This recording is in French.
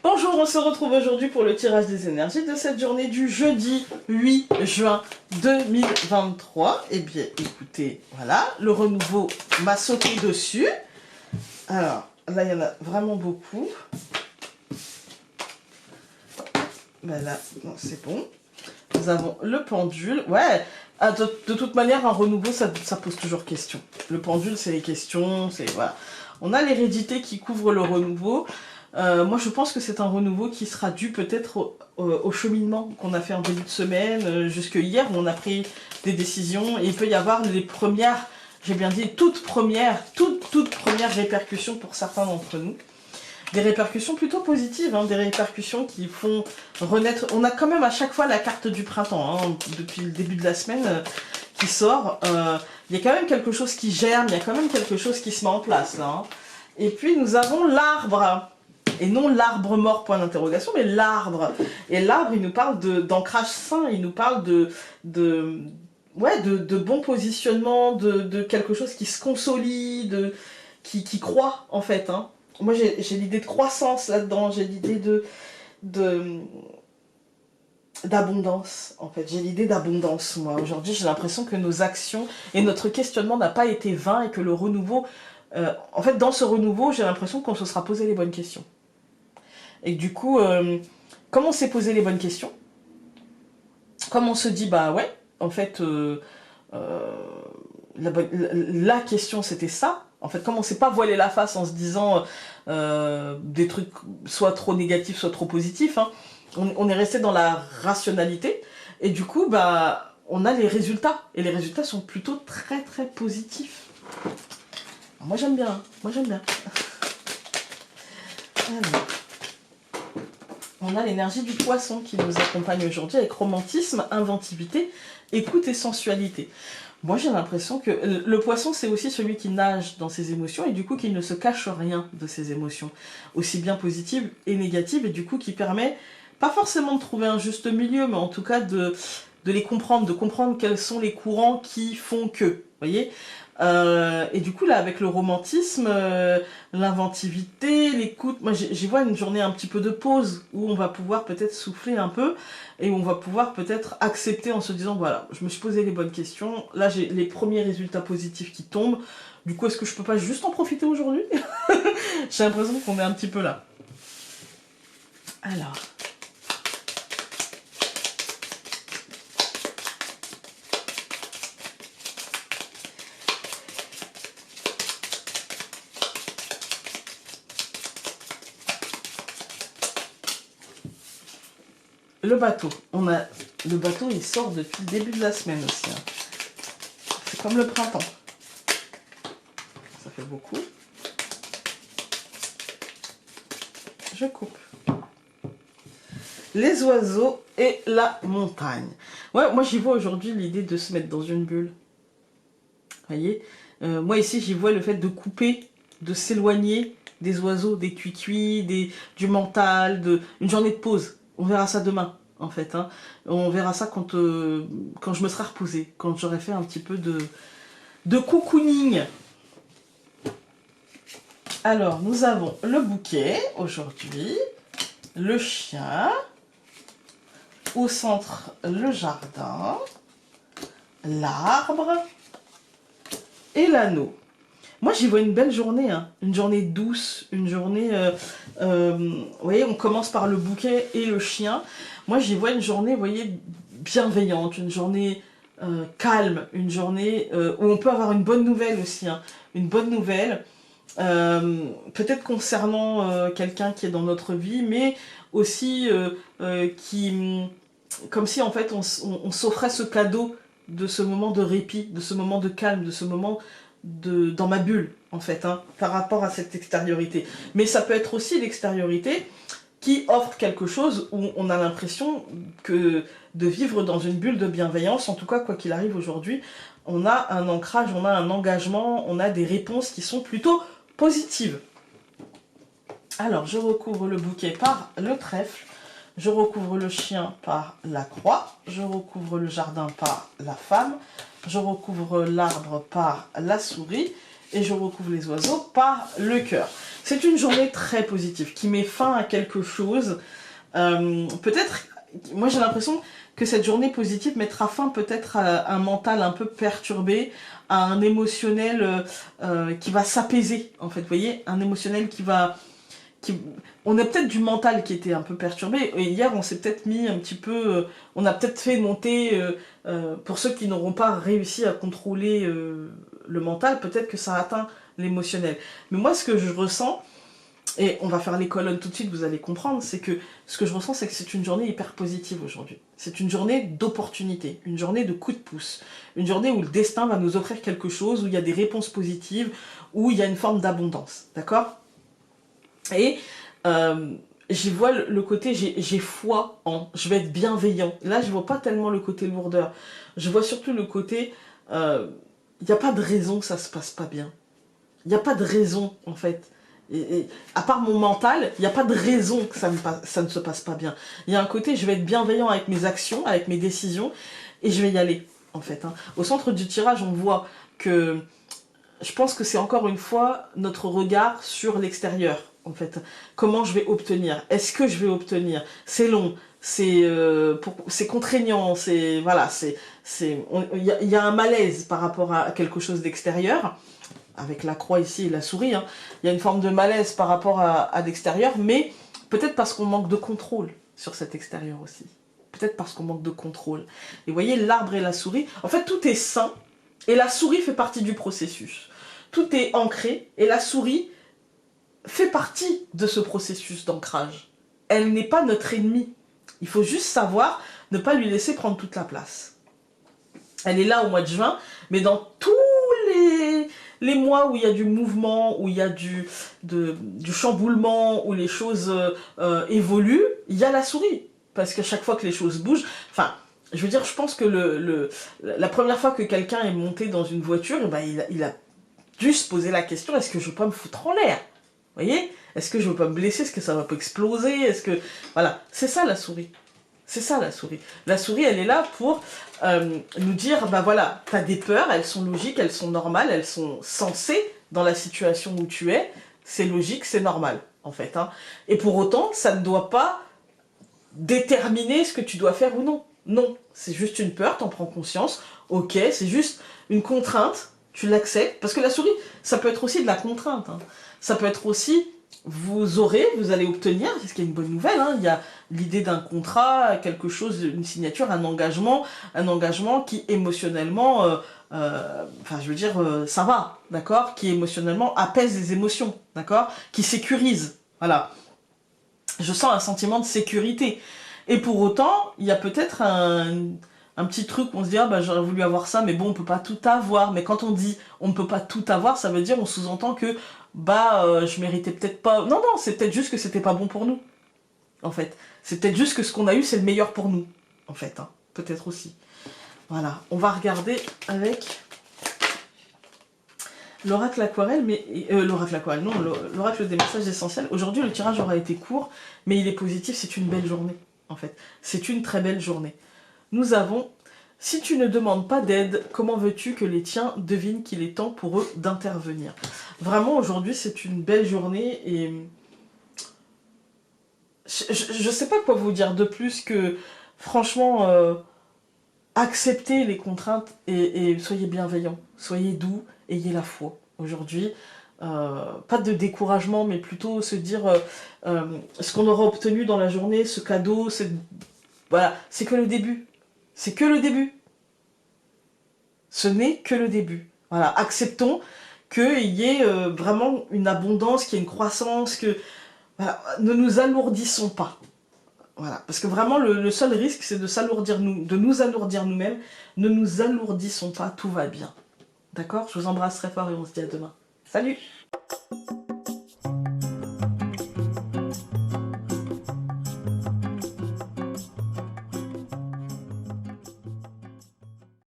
Bonjour, on se retrouve aujourd'hui pour le tirage des énergies de cette journée du jeudi 8 juin 2023. Eh bien, écoutez, voilà, le renouveau m'a sauté dessus. Alors, là, il y en a vraiment beaucoup. Ben là, non, c'est bon. Nous avons le pendule. Ouais, de toute manière, un renouveau, ça pose toujours question. Le pendule, c'est les questions, c'est... Voilà. On a l'hérédité qui couvre le renouveau. Moi, je pense que c'est un renouveau qui sera dû peut-être au cheminement qu'on a fait en début de semaine, jusque hier, où on a pris des décisions. Et il peut y avoir les premières, j'ai bien dit, toutes premières répercussions pour certains d'entre nous. Des répercussions plutôt positives, hein, des répercussions qui font renaître... On a quand même à chaque fois la carte du printemps, hein, depuis le début de la semaine, qui sort. Il y a quand même quelque chose qui germe, il y a quand même quelque chose qui se met en place, là. Hein. Et puis nous avons l'arbre. Et non l'arbre mort, point d'interrogation, mais l'arbre. Et l'arbre, il nous parle d'ancrage sain, il nous parle de bon positionnement, de quelque chose qui se consolide, qui croît, en fait. Hein. Moi, j'ai l'idée de croissance là-dedans, j'ai l'idée d'abondance, en fait. J'ai l'idée d'abondance, moi. Aujourd'hui, j'ai l'impression que nos actions et notre questionnement n'a pas été vain et que le renouveau... en fait, dans ce renouveau, j'ai l'impression qu'on se sera posé les bonnes questions. Et du coup, comme on s'est posé les bonnes questions, comme on se dit, bah ouais, en fait, la question c'était ça. En fait, comme on s'est pas voilé la face en se disant des trucs soit trop négatifs, soit trop positifs, hein, on est resté dans la rationalité. Et du coup, bah, on a les résultats. Et les résultats sont plutôt très très positifs. Alors, moi j'aime bien, hein. Moi j'aime bien. Alors. On a l'énergie du poisson qui nous accompagne aujourd'hui avec romantisme, inventivité, écoute et sensualité. Moi j'ai l'impression que le poisson c'est aussi celui qui nage dans ses émotions et du coup qui ne se cache rien de ses émotions, aussi bien positives et négatives, et du coup qui permet pas forcément de trouver un juste milieu, mais en tout cas de les comprendre, de comprendre quels sont les courants qui font que, vous voyez. Et du coup là avec le romantisme, l'inventivité, l'écoute, moi j'y vois une journée un petit peu de pause où on va pouvoir peut-être souffler un peu et où on va pouvoir peut-être accepter en se disant voilà, je me suis posé les bonnes questions, là j'ai les premiers résultats positifs qui tombent, du coup est-ce que je peux pas juste en profiter aujourd'hui? J'ai l'impression qu'on est un petit peu là. Alors... Le bateau. Le bateau, il sort depuis le début de la semaine aussi. Hein. C'est comme le printemps. Ça fait beaucoup. Je coupe. Les oiseaux et la montagne. Ouais, moi j'y vois aujourd'hui l'idée de se mettre dans une bulle. Vous voyez, moi ici j'y vois le fait de couper, de s'éloigner des oiseaux, des cuicuis, du mental, une journée de pause. On verra ça demain, en fait. Hein. On verra ça quand je me serai reposée, quand j'aurai fait un petit peu de cocooning. Alors, nous avons le bouquet, aujourd'hui, le chien, au centre, le jardin, l'arbre et l'anneau. Moi, j'y vois une belle journée, hein. Une journée douce, une journée... vous voyez, on commence par le bouquet et le chien. Moi, j'y vois une journée, vous voyez, bienveillante, une journée calme, une journée où on peut avoir une bonne nouvelle aussi, hein. Une bonne nouvelle, peut-être concernant quelqu'un qui est dans notre vie, mais aussi qui... Comme si, en fait, on s'offrait ce cadeau de ce moment de répit, de ce moment de calme, de ce moment... dans ma bulle en fait, hein, par rapport à cette extériorité. Mais ça peut être aussi l'extériorité qui offre quelque chose où on a l'impression que de vivre dans une bulle de bienveillance, en tout cas quoi qu'il arrive aujourd'hui, on a un ancrage, on a un engagement, on a des réponses qui sont plutôt positives. Alors je recouvre le bouquet par le trèfle, je recouvre le chien par la croix, je recouvre le jardin par la femme, je recouvre l'arbre par la souris et je recouvre les oiseaux par le cœur. C'est une journée très positive qui met fin à quelque chose. Peut-être, moi j'ai l'impression que cette journée positive mettra fin peut-être à un mental un peu perturbé, à un émotionnel qui va s'apaiser en fait, vous voyez, un émotionnel qui va... On a peut-être du mental qui était un peu perturbé, et hier on s'est peut-être mis un petit peu, on a peut-être fait monter, pour ceux qui n'auront pas réussi à contrôler le mental, peut-être que ça atteint l'émotionnel. Mais moi ce que je ressens, et on va faire les colonnes tout de suite, vous allez comprendre, c'est que ce que je ressens, c'est que c'est une journée hyper positive aujourd'hui. C'est une journée d'opportunité, une journée de coup de pouce, une journée où le destin va nous offrir quelque chose, où il y a des réponses positives, où il y a une forme d'abondance, d'accord? Et j'y vois le côté, j'ai foi en, je vais être bienveillant. Là, je vois pas tellement le côté lourdeur. Je vois surtout le côté, il n'y a pas de raison que ça se passe pas bien. Il n'y a pas de raison, en fait. À part mon mental, il n'y a pas de raison que ça ne se passe pas bien. Il y a un côté, je vais être bienveillant avec mes actions, avec mes décisions, et je vais y aller, en fait. Hein. Au centre du tirage, on voit que... Je pense que c'est encore une fois notre regard sur l'extérieur, en fait. Comment je vais obtenir? Est-ce que je vais obtenir? C'est long, c'est contraignant, c'est... Voilà, il y a un malaise par rapport à quelque chose d'extérieur, avec la croix ici et la souris, hein. Il y a une forme de malaise par rapport à l'extérieur, mais peut-être parce qu'on manque de contrôle sur cet extérieur aussi. Peut-être parce qu'on manque de contrôle. Et vous voyez, l'arbre et la souris, en fait, tout est sain, et la souris fait partie du processus. Tout est ancré, et la souris fait partie de ce processus d'ancrage. Elle n'est pas notre ennemie. Il faut juste savoir ne pas lui laisser prendre toute la place. Elle est là au mois de juin, mais dans tous les mois où il y a du mouvement, où il y a du chamboulement, où les choses évoluent, il y a la souris. Parce qu'à chaque fois que les choses bougent, enfin, je veux dire, je pense que la première fois que quelqu'un est monté dans une voiture, eh ben, il a dû se poser la question, est-ce que je veux pas me foutre en l'air? Vous voyez? Est-ce que je veux pas me blesser? Est-ce que ça va pas exploser? Est-ce que... Voilà, c'est ça la souris. C'est ça la souris. La souris, elle est là pour nous dire, bah voilà, t'as des peurs, elles sont logiques, elles sont normales, elles sont sensées dans la situation où tu es. C'est logique, c'est normal, en fait. Hein. Et pour autant, ça ne doit pas déterminer ce que tu dois faire ou non. Non, c'est juste une peur, t'en prends conscience. Ok, c'est juste une contrainte, tu l'acceptes. Parce que la souris, ça peut être aussi de la contrainte. Hein. Ça peut être aussi... Vous allez obtenir, c'est ce qui est une bonne nouvelle, hein, il y a l'idée d'un contrat, quelque chose, une signature, un engagement qui émotionnellement, enfin je veux dire, ça va, d'accord, qui émotionnellement apaise les émotions, d'accord, qui sécurise, voilà. Je sens un sentiment de sécurité. Et pour autant, il y a peut-être un petit truc où on se dit, ah bah j'aurais voulu avoir ça, mais bon, on peut pas tout avoir. Mais quand on dit on ne peut pas tout avoir, ça veut dire, on sous-entend que je méritais peut-être pas... Non, non, c'est peut-être juste que c'était pas bon pour nous, en fait. C'est peut-être juste que ce qu'on a eu, c'est le meilleur pour nous, en fait. Hein. Peut-être aussi. Voilà, on va regarder avec l'oracle aquarelle, mais... l'oracle aquarelle, non, l'oracle des messages essentiels. Aujourd'hui, le tirage aura été court, mais il est positif, c'est une belle journée, en fait. C'est une très belle journée. Nous avons... Si tu ne demandes pas d'aide, comment veux-tu que les tiens devinent qu'il est temps pour eux d'intervenir? Vraiment, aujourd'hui, c'est une belle journée et... Je sais pas quoi vous dire de plus que, franchement, acceptez les contraintes et soyez bienveillants, soyez doux, ayez la foi. Aujourd'hui, pas de découragement, mais plutôt se dire ce qu'on aura obtenu dans la journée, ce cadeau, voilà, c'est que le début. C'est que le début. Ce n'est que le début. Voilà, acceptons qu'il y ait vraiment une abondance, qu'il y ait une croissance, que voilà, ne nous alourdissons pas. Voilà, parce que vraiment le seul risque c'est de nous alourdir nous-mêmes. Ne nous alourdissons pas, tout va bien. D'accord? Je vous embrasse très fort et on se dit à demain. Salut!